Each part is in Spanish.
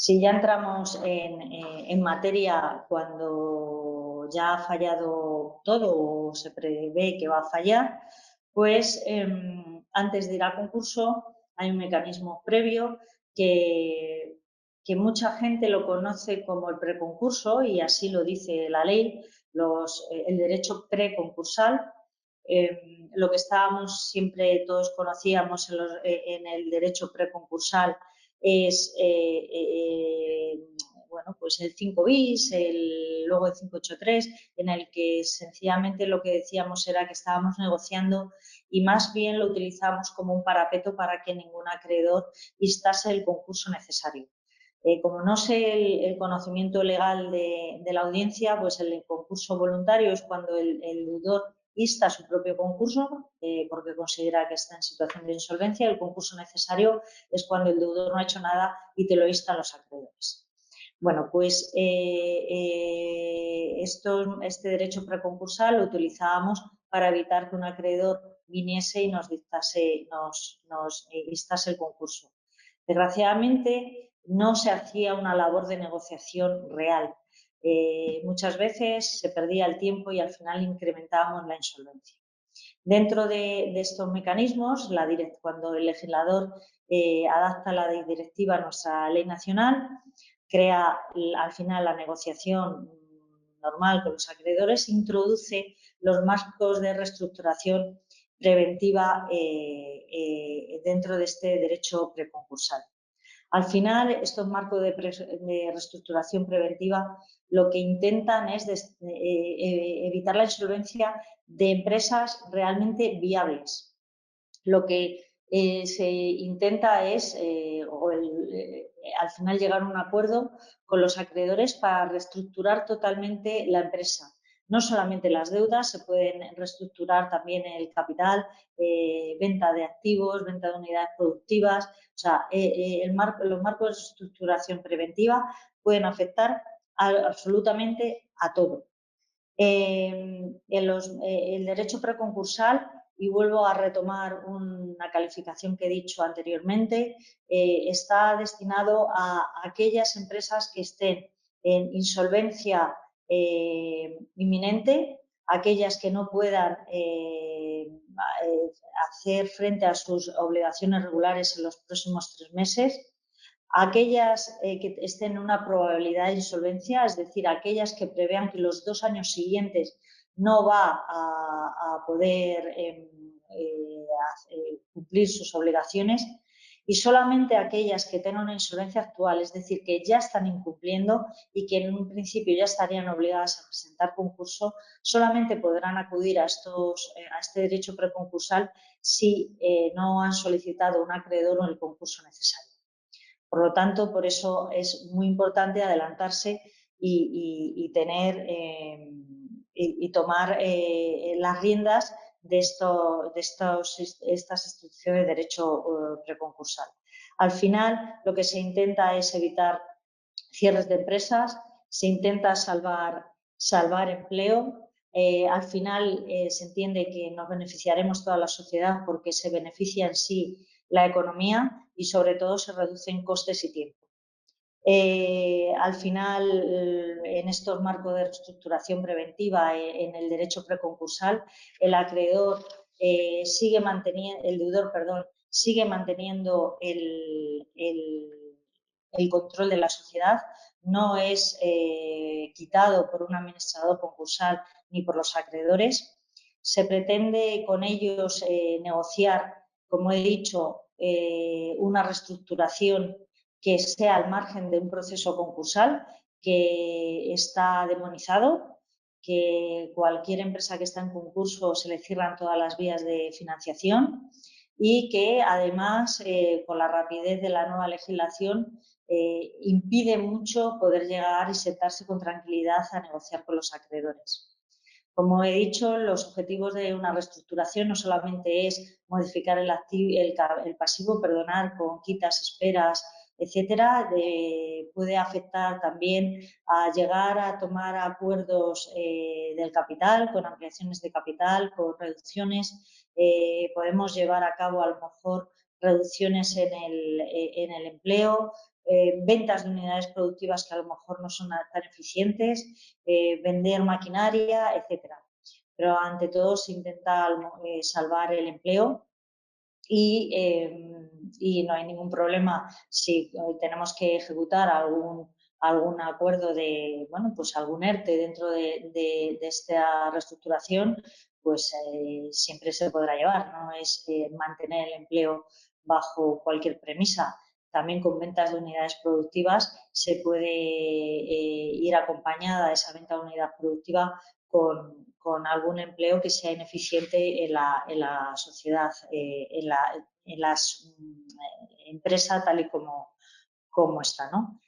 Si ya entramos en materia cuando ya ha fallado todo o se prevé que va a fallar, pues antes de ir al concurso hay un mecanismo previo que mucha gente lo conoce como el preconcurso y así lo dice la ley, el derecho preconcursal. Lo que estábamos siempre todos conocíamos en el derecho preconcursal es bueno, pues el 5 bis, luego el 583, en el que sencillamente lo que decíamos era que estábamos negociando y más bien lo utilizamos como un parapeto para que ningún acreedor instase el concurso necesario. Como no sé el conocimiento legal de la audiencia, pues el concurso voluntario es cuando el deudor insta su propio concurso porque considera que está en situación de insolvencia. El concurso necesario es cuando el deudor no ha hecho nada y te lo instan los acreedores. Bueno, pues este derecho preconcursal lo utilizábamos para evitar que un acreedor viniese y nos instase el concurso. Desgraciadamente, no se hacía una labor de negociación real. Muchas veces se perdía el tiempo y al final incrementábamos la insolvencia. Dentro de estos mecanismos, cuando el legislador adapta la directiva a nuestra ley nacional, crea al final la negociación normal con los acreedores, introduce los marcos de reestructuración preventiva dentro de este derecho preconcursal. Al final, estos marcos de reestructuración preventiva lo que intentan es evitar la insolvencia de empresas realmente viables. Lo que se intenta es, al final, llegar a un acuerdo con los acreedores para reestructurar totalmente la empresa. No solamente las deudas, se pueden reestructurar también el capital, venta de activos, venta de unidades productivas. O sea, los marcos de reestructuración preventiva pueden afectar absolutamente a todo. El derecho preconcursal, y vuelvo a retomar una calificación que he dicho anteriormente, está destinado a aquellas empresas que estén en insolvencia inminente, aquellas que no puedan hacer frente a sus obligaciones regulares en los próximos 3 meses, aquellas que estén en una probabilidad de insolvencia, es decir, aquellas que prevean que los 2 años siguientes no va a poder cumplir sus obligaciones, y solamente aquellas que tengan una insolvencia actual, es decir, que ya están incumpliendo y que en un principio ya estarían obligadas a presentar concurso, solamente podrán acudir a este derecho preconcursal si no han solicitado un acreedor o el concurso necesario. Por lo tanto, por eso es muy importante adelantarse y tomar las riendas de estas instituciones de derecho preconcursal. Al final, lo que se intenta es evitar cierres de empresas, se intenta salvar empleo. Al final se entiende que nos beneficiaremos toda la sociedad porque se beneficia en sí la economía y sobre todo se reducen costes y tiempo. Al final, en estos marcos de reestructuración preventiva, en el derecho preconcursal, el acreedor sigue manteniendo, el deudor, perdón, sigue manteniendo el control de la sociedad, no es quitado por un administrador concursal ni por los acreedores. Se pretende con ellos negociar, como he dicho, una reestructuración que sea al margen de un proceso concursal que está demonizado, que cualquier empresa que está en concurso se le cierran todas las vías de financiación y que además con la rapidez de la nueva legislación impide mucho poder llegar y sentarse con tranquilidad a negociar con los acreedores. Como he dicho, los objetivos de una reestructuración no solamente es modificar el pasivo, con quitas, esperas, etcétera, puede afectar también a llegar a tomar acuerdos del capital, con ampliaciones de capital, con reducciones. Podemos llevar a cabo a lo mejor reducciones en el empleo, ventas de unidades productivas que a lo mejor no son tan eficientes, vender maquinaria, etcétera. Pero ante todo se intenta salvar el empleo y no hay ningún problema si tenemos que ejecutar algún acuerdo de, bueno, pues algún ERTE dentro de esta reestructuración, pues siempre se podrá llevar, no es mantener el empleo bajo cualquier premisa. También con ventas de unidades productivas se puede ir acompañada de esa venta de unidad productiva con algún empleo que sea ineficiente en la sociedad, en las empresas tal y como está, ¿no?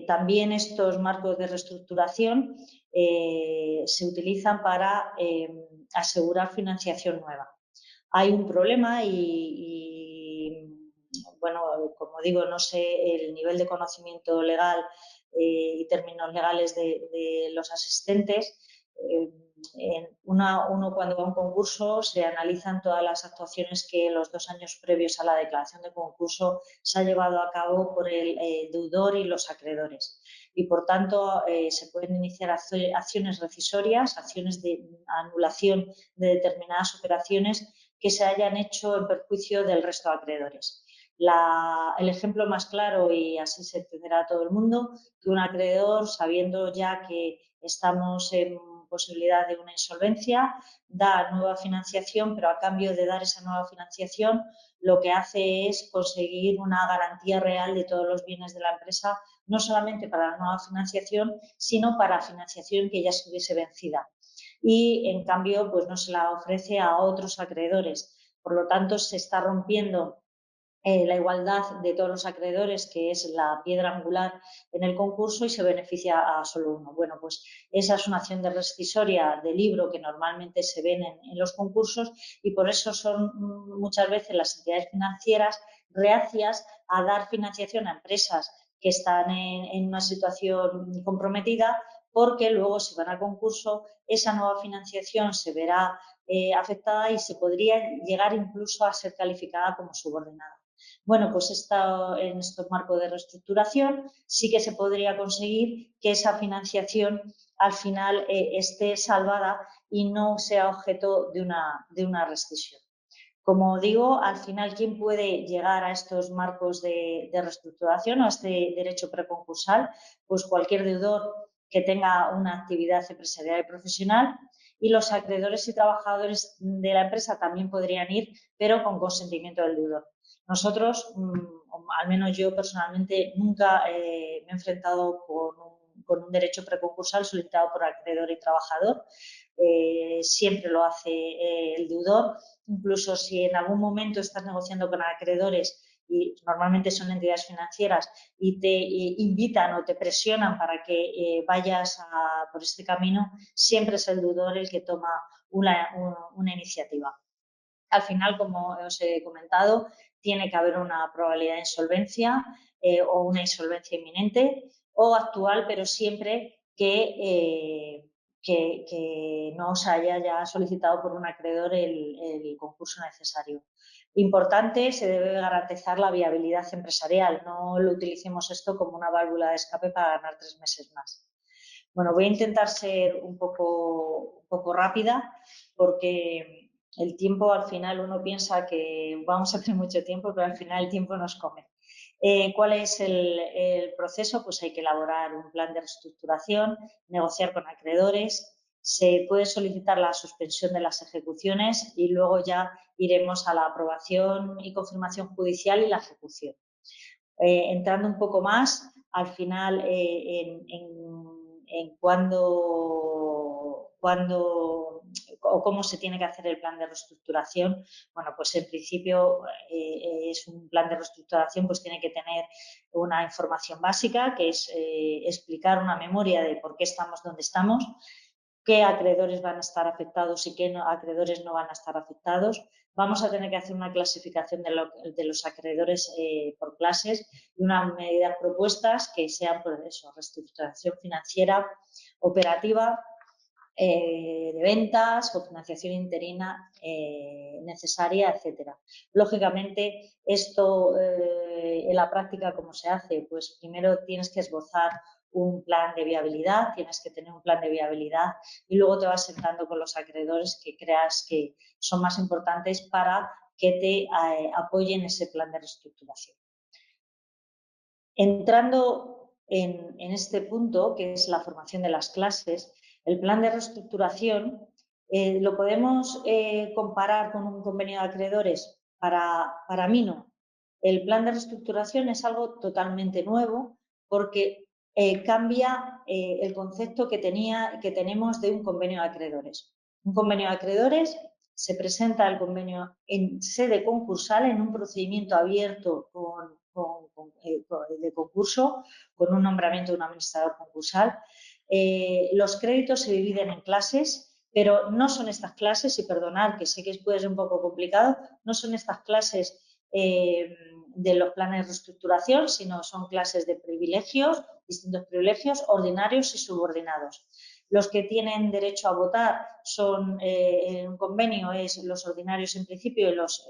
También estos marcos de reestructuración se utilizan para asegurar financiación nueva. Hay un problema bueno, como digo, no sé el nivel de conocimiento legal y términos legales de los asistentes. Uno cuando va a un concurso se analizan todas las actuaciones que los 2 años previos a la declaración de concurso se ha llevado a cabo por el deudor y los acreedores. Y por tanto se pueden iniciar acciones rescisorias, acciones de anulación de determinadas operaciones que se hayan hecho en perjuicio del resto de acreedores. El ejemplo más claro, y así se entenderá todo el mundo, que un acreedor, sabiendo ya que estamos en posibilidad de una insolvencia, da nueva financiación, pero a cambio de dar esa nueva financiación, lo que hace es conseguir una garantía real de todos los bienes de la empresa, no solamente para la nueva financiación, sino para financiación que ya estuviese vencida. Y, en cambio, pues no se la ofrece a otros acreedores. Por lo tanto, se está rompiendo la igualdad de todos los acreedores, que es la piedra angular en el concurso, y se beneficia a solo uno. Bueno, pues esa es una acción de rescisoria de libro que normalmente se ven en los concursos, y por eso son muchas veces las entidades financieras reacias a dar financiación a empresas que están en una situación comprometida, porque luego, si van a concurso, esa nueva financiación se verá afectada y se podría llegar incluso a ser calificada como subordinada. Bueno, pues en estos marcos de reestructuración sí que se podría conseguir que esa financiación al final esté salvada y no sea objeto de una rescisión. Como digo, al final, ¿quién puede llegar a estos marcos de reestructuración o a este derecho preconcursal? Pues cualquier deudor que tenga una actividad empresarial y profesional, y los acreedores y trabajadores de la empresa también podrían ir, pero con consentimiento del deudor. Nosotros, al menos yo personalmente, nunca me he enfrentado con un derecho preconcursal solicitado por acreedor y trabajador. Siempre lo hace el deudor. Incluso si en algún momento estás negociando con acreedores, y normalmente son entidades financieras, y te invitan o te presionan para que vayas por este camino, siempre es el deudor el que toma una iniciativa. Al final, como os he comentado, tiene que haber una probabilidad de insolvencia o una insolvencia inminente o actual, pero siempre que no se haya ya solicitado por un acreedor el concurso necesario. Importante, se debe garantizar la viabilidad empresarial. No lo utilicemos esto como una válvula de escape para ganar 3 meses más. Bueno, voy a intentar ser un poco rápida, porque el tiempo, al final, uno piensa que vamos a tener mucho tiempo, pero al final el tiempo nos come. ¿Cuál es el proceso? Pues hay que elaborar un plan de reestructuración, negociar con acreedores, se puede solicitar la suspensión de las ejecuciones y luego ya iremos a la aprobación y confirmación judicial y la ejecución. Entrando un poco más, al final, en cuándo o cómo se tiene que hacer el plan de reestructuración. Bueno, pues en principio es un plan de reestructuración, pues tiene que tener una información básica, que es explicar una memoria de por qué estamos donde estamos, qué acreedores van a estar afectados y qué acreedores no van a estar afectados. Vamos a tener que hacer una clasificación de los acreedores por clases y unas medidas propuestas que sean, pues eso, reestructuración financiera, operativa de ventas o financiación interina necesaria, etcétera. Lógicamente, esto en la práctica, ¿cómo se hace? Pues primero tienes que esbozar un plan de viabilidad, tienes que tener un plan de viabilidad y luego te vas sentando con los acreedores que creas que son más importantes para que te apoyen ese plan de reestructuración. Entrando en este punto, que es la formación de las clases, el plan de reestructuración lo podemos comparar con un convenio de acreedores. Para mí no. El plan de reestructuración es algo totalmente nuevo porque cambia el concepto que tenemos de un convenio de acreedores. Un convenio de acreedores se presenta el convenio en sede concursal, en un procedimiento abierto de concurso, con un nombramiento de un administrador concursal. Los créditos se dividen en clases, pero no son estas clases, y perdonad que sé que puede ser un poco complicado, no son estas clases de los planes de reestructuración, sino son clases de privilegios, distintos privilegios, ordinarios y subordinados. Los que tienen derecho a votar son, en un convenio, es los ordinarios en principio y los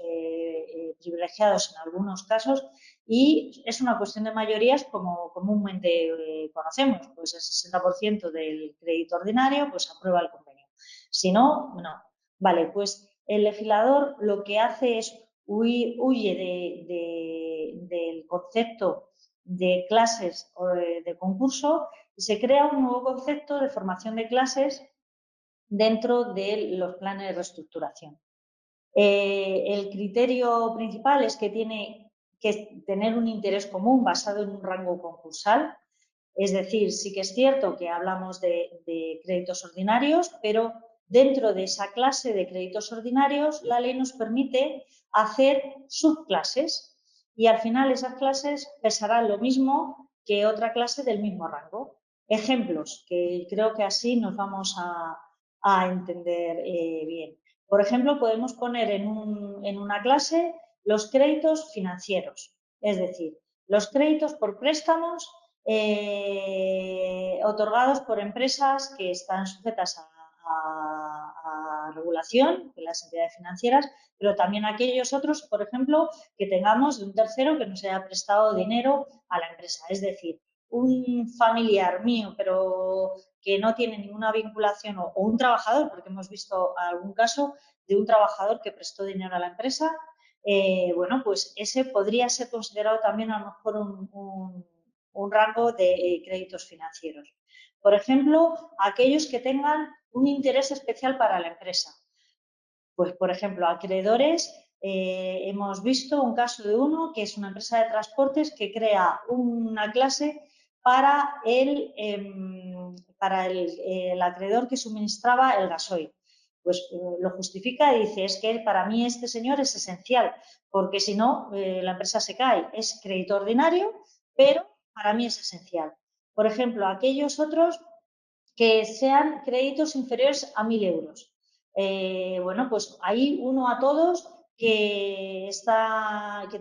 privilegiados en algunos casos, y es una cuestión de mayorías como comúnmente conocemos, pues el 60% del crédito ordinario pues aprueba el convenio. Si no, no. Vale, pues el legislador lo que hace es huye del concepto de clases o de concurso y se crea un nuevo concepto de formación de clases dentro de los planes de reestructuración. El criterio principal es que tiene que tener un interés común basado en un rango concursal. Es decir, sí que es cierto que hablamos de créditos ordinarios, pero dentro de esa clase de créditos ordinarios, la ley nos permite hacer subclases y al final esas clases pesarán lo mismo que otra clase del mismo rango. Ejemplos, que creo que así nos vamos a entender bien. Por ejemplo, podemos poner en una clase los créditos financieros, es decir, los créditos por préstamos otorgados por empresas que están sujetas a regulación de las entidades financieras, pero también aquellos otros, por ejemplo, que tengamos de un tercero que nos haya prestado dinero a la empresa. Es decir, un familiar mío, pero que no tiene ninguna vinculación, o un trabajador, porque hemos visto algún caso de un trabajador que prestó dinero a la empresa, bueno, pues ese podría ser considerado también a lo mejor un rango de créditos financieros. Por ejemplo, aquellos que tengan un interés especial para la empresa. Pues, por ejemplo, acreedores, hemos visto un caso de uno que es una empresa de transportes que crea una clase para el acreedor que suministraba el gasoil. Pues lo justifica y dice, es que para mí este señor es esencial, porque si no, la empresa se cae. Es crédito ordinario, pero para mí es esencial. Por ejemplo, aquellos otros que sean créditos inferiores a 1.000 euros. Bueno, pues hay uno a todos que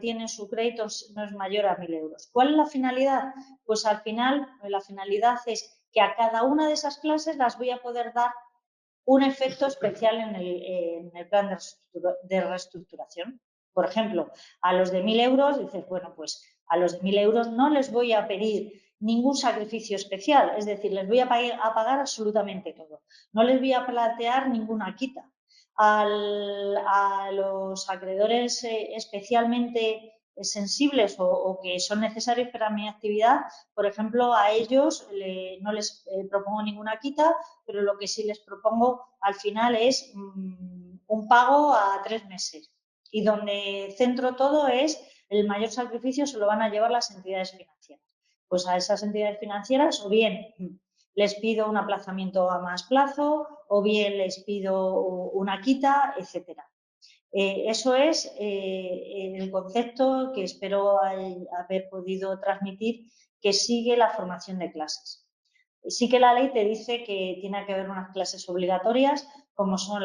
tiene su crédito no es mayor a 1.000 euros. ¿Cuál es la finalidad? Pues al final la finalidad es que a cada una de esas clases las voy a poder dar un efecto especial en el plan de reestructuración. Por ejemplo, a los de 1.000 euros dices, bueno, pues a los de 1.000 euros no les voy a pedir ningún sacrificio especial, es decir, les voy a pagar absolutamente todo. No les voy a plantear ninguna quita. A los acreedores especialmente sensibles o que son necesarios para mi actividad, por ejemplo, a ellos no les propongo ninguna quita, pero lo que sí les propongo al final es un pago a 3 meses. Y donde centro todo es el mayor sacrificio se lo van a llevar las entidades financieras. Pues a esas entidades financieras o bien les pido un aplazamiento a más plazo o bien les pido una quita, etcétera. Eso es el concepto que espero haber podido transmitir, que sigue la formación de clases. Sí que la ley te dice que tiene que haber unas clases obligatorias, como son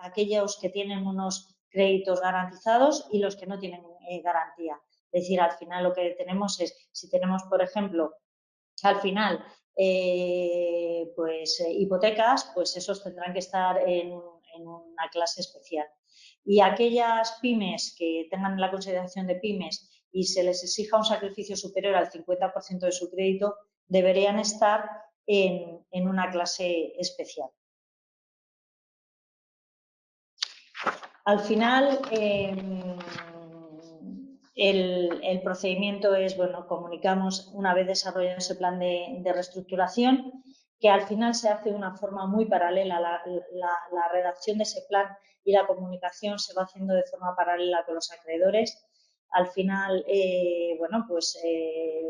aquellos que tienen unos créditos garantizados y los que no tienen garantía. Es decir, al final lo que tenemos es, si tenemos, por ejemplo, al final hipotecas, pues esos tendrán que estar en una clase especial. Y aquellas pymes que tengan la consideración de pymes y se les exija un sacrificio superior al 50% de su crédito, deberían estar en una clase especial. Al final, el procedimiento es, bueno, comunicamos una vez desarrollado ese plan de reestructuración, que al final se hace de una forma muy paralela. La redacción de ese plan y la comunicación se va haciendo de forma paralela con los acreedores. Al final,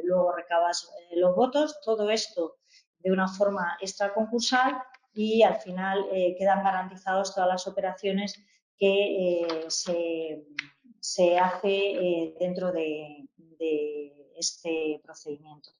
luego recabas los votos, todo esto de una forma extraconcursal y al final quedan garantizados todas las operaciones que se hace dentro de este procedimiento.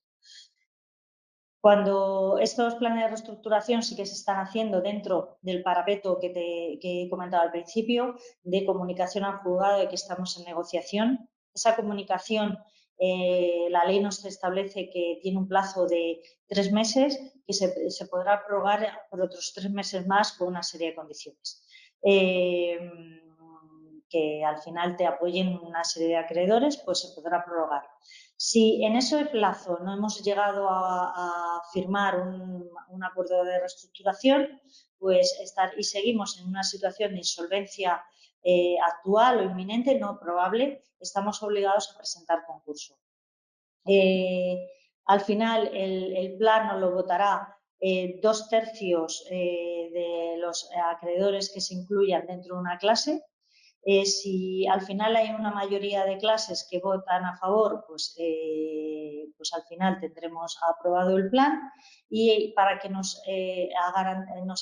Cuando estos planes de reestructuración sí que se están haciendo dentro del parapeto que he comentado al principio, de comunicación al juzgado de que estamos en negociación, esa comunicación, la ley nos establece que tiene un plazo de 3 meses, que se podrá prorrogar por otros 3 meses más con una serie de condiciones. Que al final te apoyen una serie de acreedores, pues se podrá prorrogar. Si en ese plazo no hemos llegado a firmar un acuerdo de reestructuración, pues y seguimos en una situación de insolvencia actual o inminente, no probable, estamos obligados a presentar concurso. Al final, el plan lo votará 2/3 de los acreedores que se incluyan dentro de una clase. Si al final hay una mayoría de clases que votan a favor, pues al final tendremos aprobado el plan, y para que nos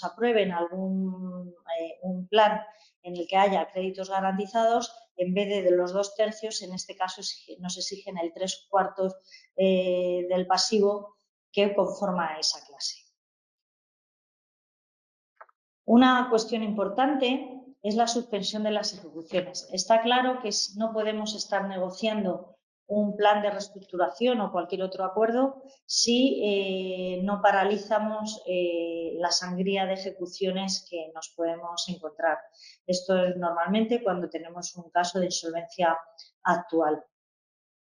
aprueben un plan en el que haya créditos garantizados, en vez de los 2/3, en este caso nos exigen el 3/4 del pasivo que conforma esa clase. Una cuestión importante es la suspensión de las ejecuciones. Está claro que no podemos estar negociando un plan de reestructuración o cualquier otro acuerdo si no paralizamos la sangría de ejecuciones que nos podemos encontrar. Esto es normalmente cuando tenemos un caso de insolvencia actual.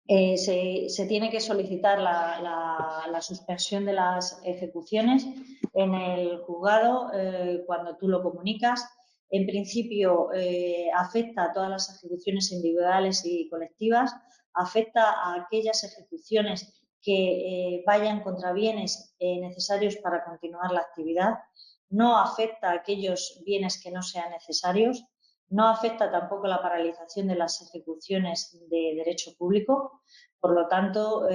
Se tiene que solicitar la suspensión de las ejecuciones en el juzgado cuando tú lo comunicas. En principio, afecta a todas las ejecuciones individuales y colectivas, afecta a aquellas ejecuciones que vayan contra bienes necesarios para continuar la actividad, no afecta a aquellos bienes que no sean necesarios, no afecta tampoco la paralización de las ejecuciones de derecho público. Por lo tanto,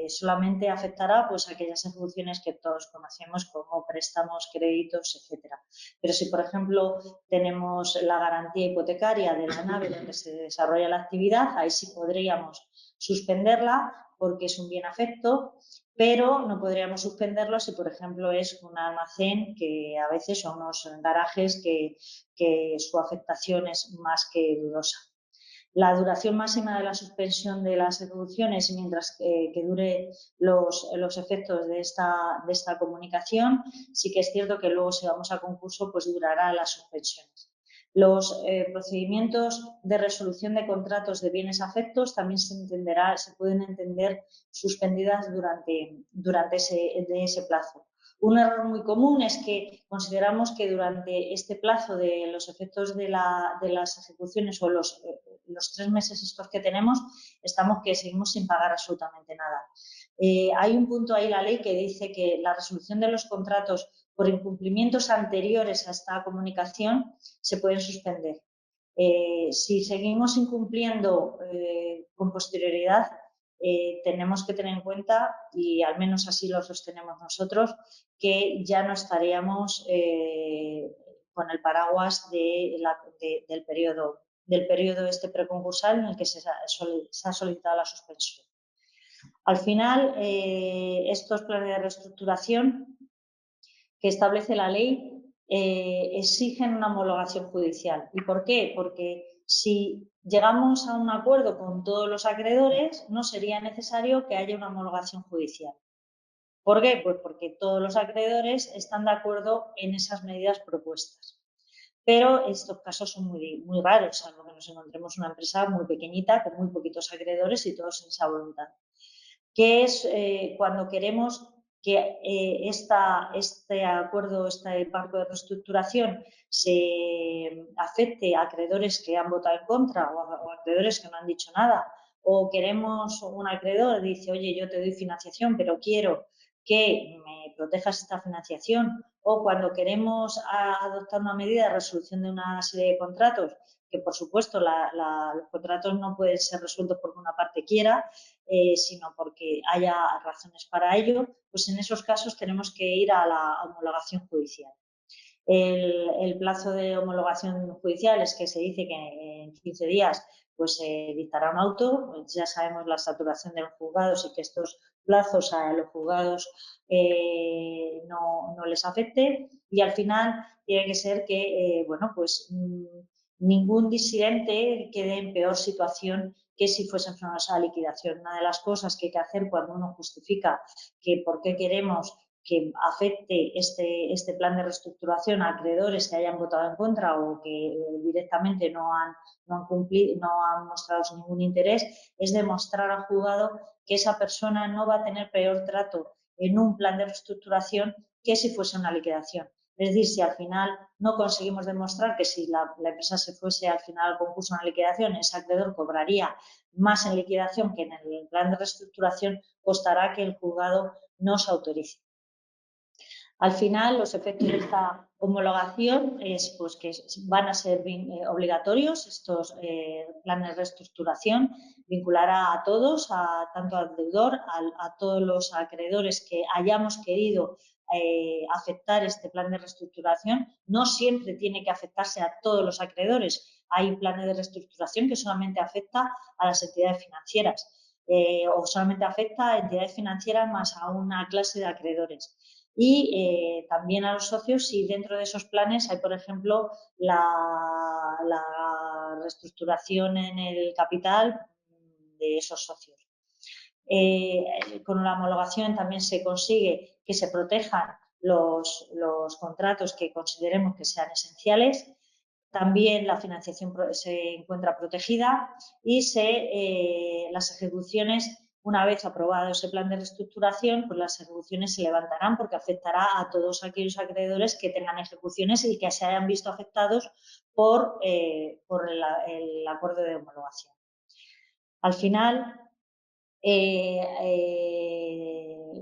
solamente afectará pues aquellas ejecuciones que todos conocemos como préstamos, créditos, etcétera. Pero si, por ejemplo, tenemos la garantía hipotecaria de la nave donde se desarrolla la actividad, ahí sí podríamos suspenderla porque es un bien afecto, pero no podríamos suspenderlo si, por ejemplo, es un almacén que a veces son unos garajes que su afectación es más que dudosa. La duración máxima de la suspensión de las ejecuciones mientras que dure los efectos de esta comunicación, sí que es cierto que luego si vamos a concurso pues durará las suspensiones. Los procedimientos de resolución de contratos de bienes afectos también se pueden entender suspendidas durante ese plazo. Un error muy común es que consideramos que durante este plazo de los efectos de las ejecuciones o los 3 meses estos que tenemos, seguimos sin pagar absolutamente nada. Hay un punto ahí en la ley que dice que la resolución de los contratos por incumplimientos anteriores a esta comunicación se pueden suspender. Si seguimos incumpliendo con posterioridad, tenemos que tener en cuenta, y al menos así lo sostenemos nosotros, que ya no estaríamos con el paraguas del periodo este preconcursal en el que se ha solicitado la suspensión. Al final, estos planes de reestructuración que establece la ley exigen una homologación judicial. ¿Y por qué? Porque si llegamos a un acuerdo con todos los acreedores, no sería necesario que haya una homologación judicial. ¿Por qué? Pues porque todos los acreedores están de acuerdo en esas medidas propuestas. Pero estos casos son muy raros, salvo que nos encontremos una empresa muy pequeñita, con muy poquitos acreedores y todos en esa voluntad. Que es cuando queremos que este acuerdo, este marco de reestructuración se afecte a acreedores que han votado en contra o acreedores que no han dicho nada, o queremos un acreedor dice, oye, yo te doy financiación, pero quiero que me protejas esta financiación, o cuando queremos adoptar una medida de resolución de una serie de contratos, que por supuesto los contratos no pueden ser resueltos porque una parte quiera, sino porque haya razones para ello, pues en esos casos tenemos que ir a la homologación judicial. El plazo de homologación judicial es que se dice que en 15 días pues se dictará un auto, pues ya sabemos la saturación de los juzgados y que estos plazos a los juzgados no les afecte, y al final tiene que ser que bueno, pues ningún disidente quede en peor situación que si fuesen frenados a la liquidación. Una de las cosas que hay que hacer cuando uno justifica que por qué queremos que afecte este plan de reestructuración a acreedores que hayan votado en contra o que directamente no han cumplido, no han mostrado ningún interés, es demostrar al juzgado que esa persona no va a tener peor trato en un plan de reestructuración que si fuese una liquidación. Es decir, si al final no conseguimos demostrar que si la empresa se fuese al final al concurso una liquidación, ese acreedor cobraría más en liquidación que en el plan de reestructuración, costará que el juzgado no se autorice. Al final, los efectos de esta homologación es pues, que van a ser obligatorios estos planes de reestructuración, vinculará a todos, tanto al deudor, a todos los acreedores que hayamos querido afectar este plan de reestructuración. No siempre tiene que afectarse a todos los acreedores. Hay planes de reestructuración que solamente afecta a las entidades financieras o solamente afecta a entidades financieras más a una clase de acreedores. Y también a los socios si dentro de esos planes hay, por ejemplo, la reestructuración en el capital de esos socios. Con la homologación también se consigue que se protejan los contratos que consideremos que sean esenciales. También la financiación se encuentra protegida y las ejecuciones, una vez aprobado ese plan de reestructuración, pues las ejecuciones se levantarán porque afectará a todos aquellos acreedores que tengan ejecuciones y que se hayan visto afectados por el acuerdo de homologación. Al final,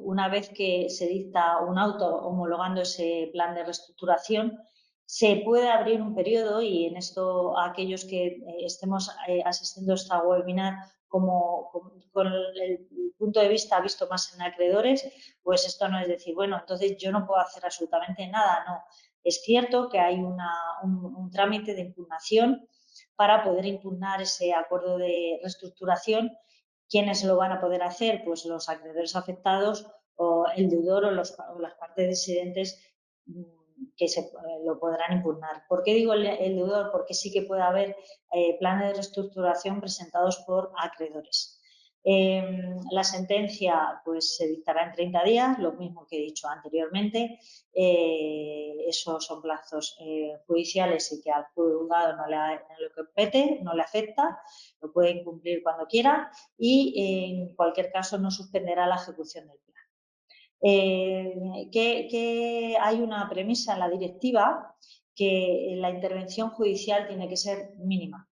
una vez que se dicta un auto homologando ese plan de reestructuración, se puede abrir un periodo, y en esto aquellos que estemos asistiendo a esta webinar con el punto de vista visto más en acreedores, pues esto no es decir, bueno, entonces yo no puedo hacer absolutamente nada, no. Es cierto que hay un trámite de impugnación para poder impugnar ese acuerdo de reestructuración. ¿Quiénes lo van a poder hacer? Pues los acreedores afectados o el deudor o las partes disidentes que lo podrán impugnar. ¿Por qué digo el deudor? Porque sí que puede haber planes de reestructuración presentados por acreedores. La sentencia pues, se dictará en 30 días, lo mismo que he dicho anteriormente. Esos son plazos judiciales y que al juzgado no le compete, no le afecta, lo puede incumplir cuando quiera y en cualquier caso no suspenderá la ejecución del plan. Que hay una premisa en la directiva que la intervención judicial tiene que ser mínima.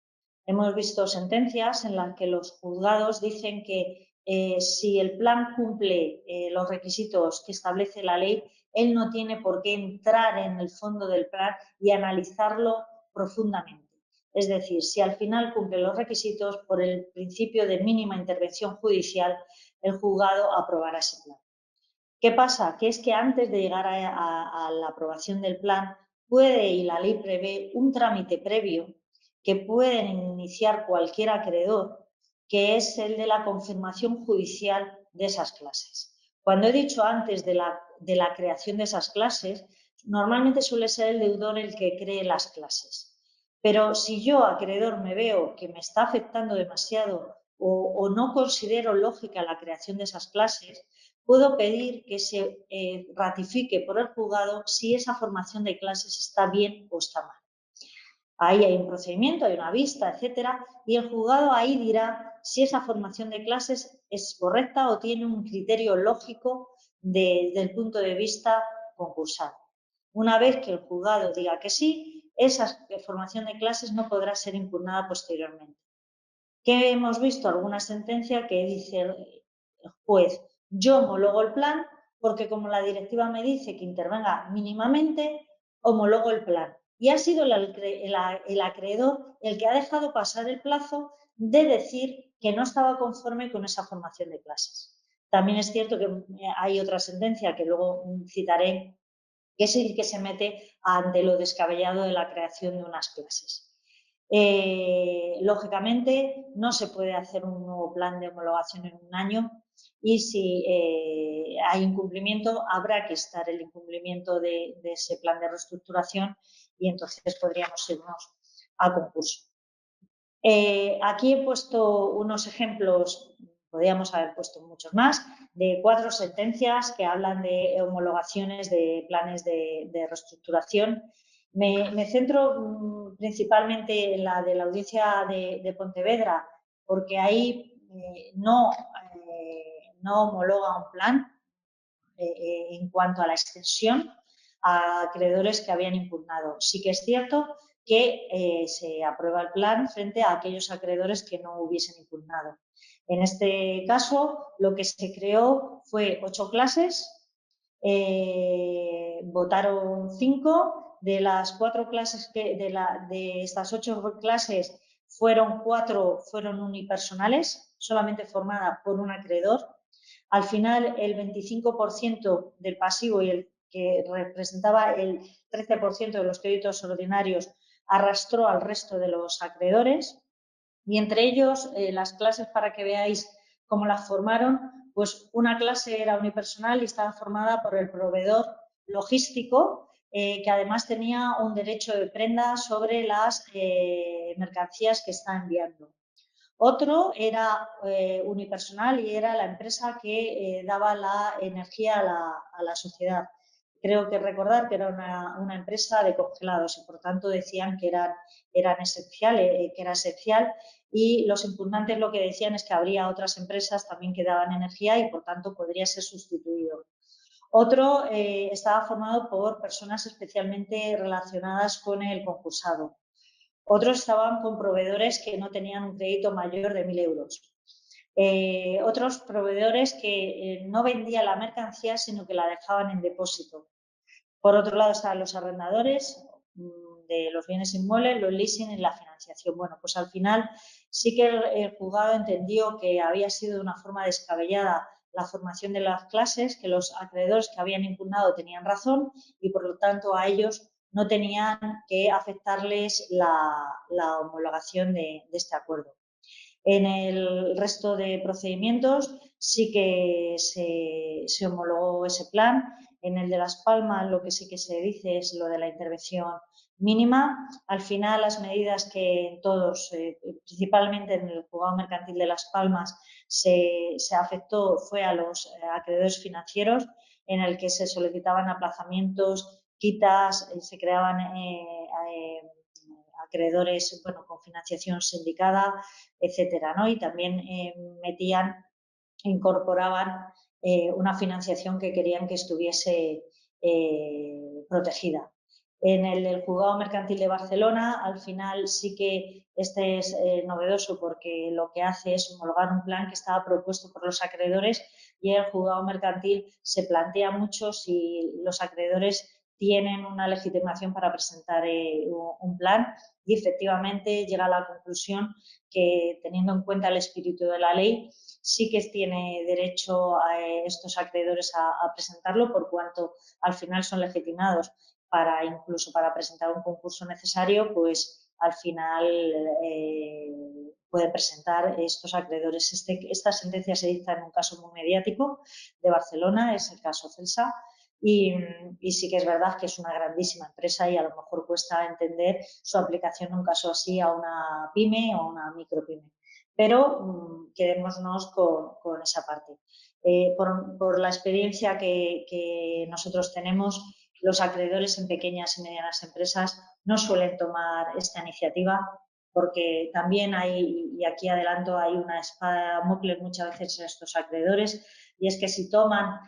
Hemos visto sentencias en las que los juzgados dicen que si el plan cumple los requisitos que establece la ley, él no tiene por qué entrar en el fondo del plan y analizarlo profundamente. Es decir, si al final cumple los requisitos, por el principio de mínima intervención judicial, el juzgado aprobará ese plan. ¿Qué pasa? Que es que antes de llegar a la aprobación del plan, puede, y la ley prevé, un trámite previo que pueden iniciar cualquier acreedor, que es el de la confirmación judicial de esas clases. Cuando he dicho antes de la creación de esas clases, normalmente suele ser el deudor el que cree las clases. Pero si yo, acreedor, me veo que me está afectando demasiado o no considero lógica la creación de esas clases, puedo pedir que se ratifique por el juzgado si esa formación de clases está bien o está mal. Ahí hay un procedimiento, hay una vista, etcétera, y el juzgado ahí dirá si esa formación de clases es correcta o tiene un criterio lógico desde el punto de vista concursal. Una vez que el juzgado diga que sí, esa formación de clases no podrá ser impugnada posteriormente. ¿Qué hemos visto? Alguna sentencia que dice el juez, yo homologo el plan porque como la directiva me dice que intervenga mínimamente, homologo el plan. Y ha sido el acreedor el que ha dejado pasar el plazo de decir que no estaba conforme con esa formación de clases. También es cierto que hay otra sentencia que luego citaré, que es el que se mete ante lo descabellado de la creación de unas clases. Lógicamente, no se puede hacer un nuevo plan de homologación en un año y si hay incumplimiento, habrá que estar el incumplimiento de ese plan de reestructuración y entonces podríamos irnos a concurso. Aquí he puesto unos ejemplos, podríamos haber puesto muchos más, de 4 sentencias que hablan de homologaciones de planes de reestructuración. Me centro principalmente en la de la audiencia de Pontevedra, porque ahí no homologa un plan en cuanto a la extensión a acreedores que habían impugnado. Sí que es cierto que se aprueba el plan frente a aquellos acreedores que no hubiesen impugnado. En este caso, lo que se creó fue 8 clases, votaron 5. De las 4 clases de estas 8 clases, 4 fueron unipersonales, solamente formada por un acreedor. Al final, el 25% del pasivo y el que representaba el 13% de los créditos ordinarios arrastró al resto de los acreedores y entre ellos las clases, para que veáis cómo las formaron, pues una clase era unipersonal y estaba formada por el proveedor logístico que además tenía un derecho de prenda sobre las mercancías que está enviando. Otro era unipersonal y era la empresa que daba la energía a la sociedad. Creo que recordar que era una empresa de congelados y por tanto decían que eran esenciales, que era esencial y los impugnantes lo que decían es que habría otras empresas también que daban energía y por tanto podría ser sustituido. Otro estaba formado por personas especialmente relacionadas con el concursado. Otros estaban con proveedores que no tenían un crédito mayor de 1.000 euros. Otros proveedores que no vendían la mercancía, sino que la dejaban en depósito. Por otro lado estaban los arrendadores de los bienes inmuebles, los leasing y la financiación. Bueno, pues al final sí que el juzgado entendió que había sido de una forma descabellada la formación de las clases, que los acreedores que habían impugnado tenían razón y por lo tanto a ellos no tenían que afectarles la homologación de este acuerdo. En el resto de procedimientos sí que se homologó ese plan. En el de Las Palmas lo que sí que se dice es lo de la intervención mínima. Al final las medidas que en todos, principalmente en el juzgado mercantil de Las Palmas, se afectó fue a los acreedores financieros, en el que se solicitaban aplazamientos, quitas, se creaban acreedores con financiación sindicada, etcétera, ¿no? Y también incorporaban una financiación que querían que estuviese protegida. En el del juzgado mercantil de Barcelona, al final sí que este es novedoso porque lo que hace es homologar un plan que estaba propuesto por los acreedores y el juzgado mercantil se plantea mucho si los acreedores tienen una legitimación para presentar un plan y efectivamente llega a la conclusión que teniendo en cuenta el espíritu de la ley sí que tiene derecho a estos acreedores a presentarlo por cuanto al final son legitimados incluso para presentar un concurso necesario, pues al final pueden presentar estos acreedores. Esta sentencia se dicta en un caso muy mediático de Barcelona, es el caso Celsa, y sí que es verdad que es una grandísima empresa y a lo mejor cuesta entender su aplicación en un caso así a una pyme o una micropyme. Pero quedémonos con esa parte. Por la experiencia que nosotros tenemos, los acreedores en pequeñas y medianas empresas no suelen tomar esta iniciativa porque también hay, y aquí adelanto, hay una espada de Damocles muchas veces en estos acreedores, y es que si toman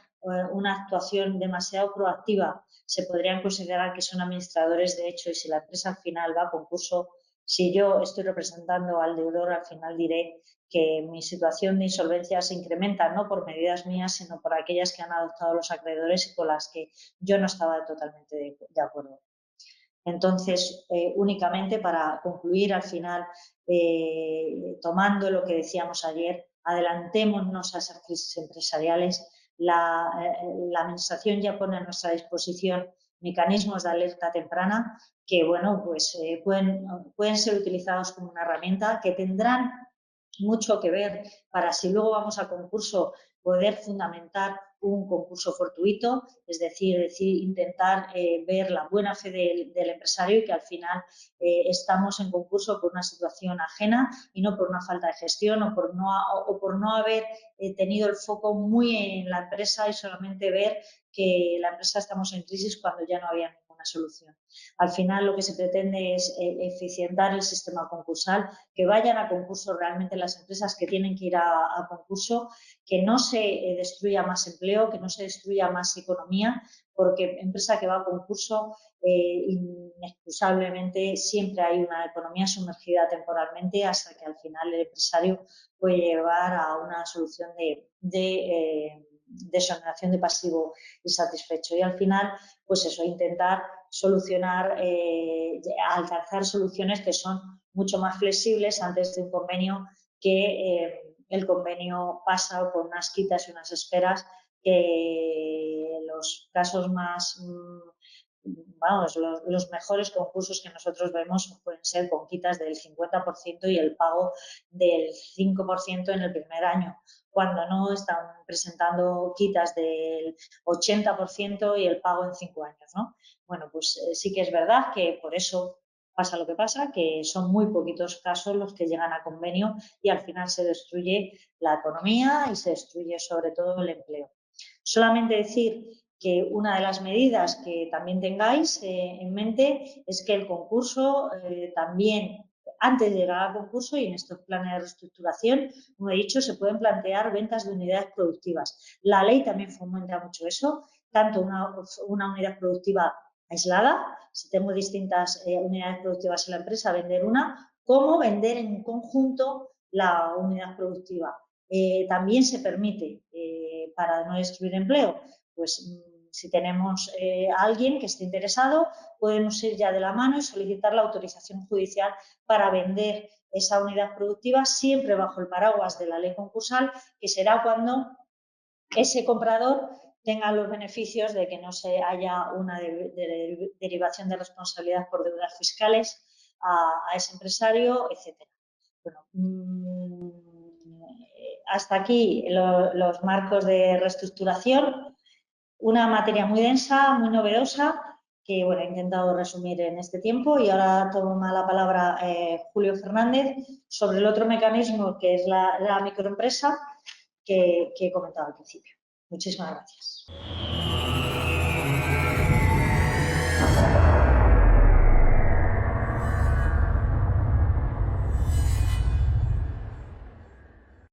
una actuación demasiado proactiva, se podrían considerar que son administradores de hecho, y si la empresa al final va a concurso, si yo estoy representando al deudor, al final diré que mi situación de insolvencia se incrementa no por medidas mías, sino por aquellas que han adoptado los acreedores y con las que yo no estaba totalmente de acuerdo. Entonces, únicamente para concluir al final, tomando lo que decíamos ayer, adelantémonos a esas crisis empresariales. La Administración ya pone a nuestra disposición mecanismos de alerta temprana que, bueno, pues pueden ser utilizados como una herramienta que tendrán mucho que ver para si luego vamos a concurso poder fundamentar un concurso fortuito, es decir intentar ver la buena fe del empresario y que al final estamos en concurso por una situación ajena y no por una falta de gestión o por no haber tenido el foco muy en la empresa y solamente ver que la empresa estamos en crisis cuando ya no había ninguna solución. Al final lo que se pretende es eficientar el sistema concursal, que vayan a concurso realmente las empresas que tienen que ir a concurso, que no se destruya más empleo, que no se destruya más economía, porque empresa que va a concurso inexcusablemente siempre hay una economía sumergida temporalmente hasta que al final el empresario puede llevar a una solución de exoneración de pasivo insatisfecho. Y al final, pues eso, intentar solucionar, alcanzar soluciones que son mucho más flexibles antes de un convenio que el convenio pasa por unas quitas y unas esperas que los casos más, vamos, los mejores concursos que nosotros vemos pueden ser con quitas del 50% y el pago del 5% en el primer año, cuando no están presentando quitas del 80% y el pago en 5 años, ¿no? Bueno, pues sí que es verdad que por eso pasa lo que pasa, que son muy poquitos casos los que llegan a convenio y al final se destruye la economía y se destruye sobre todo el empleo. Solamente decir que una de las medidas que también tengáis en mente es que el concurso también, antes de llegar al concurso y en estos planes de reestructuración, como he dicho, se pueden plantear ventas de unidades productivas. La ley también fomenta mucho eso, tanto una unidad productiva aislada, si tengo distintas unidades productivas en la empresa, vender una, como vender en conjunto la unidad productiva. También se permite, para no destruir empleo, pues si tenemos a alguien que esté interesado, podemos ir ya de la mano y solicitar la autorización judicial para vender esa unidad productiva, siempre bajo el paraguas de la ley concursal, que será cuando ese comprador tenga los beneficios de que no se haya una derivación de responsabilidad por deudas fiscales a ese empresario, etcétera. Bueno, hasta aquí los marcos de reestructuración, una materia muy densa, muy novedosa, que bueno, he intentado resumir en este tiempo y ahora toma la palabra Julio Fernández sobre el otro mecanismo que es la microempresa que he comentado al principio. Muchísimas gracias.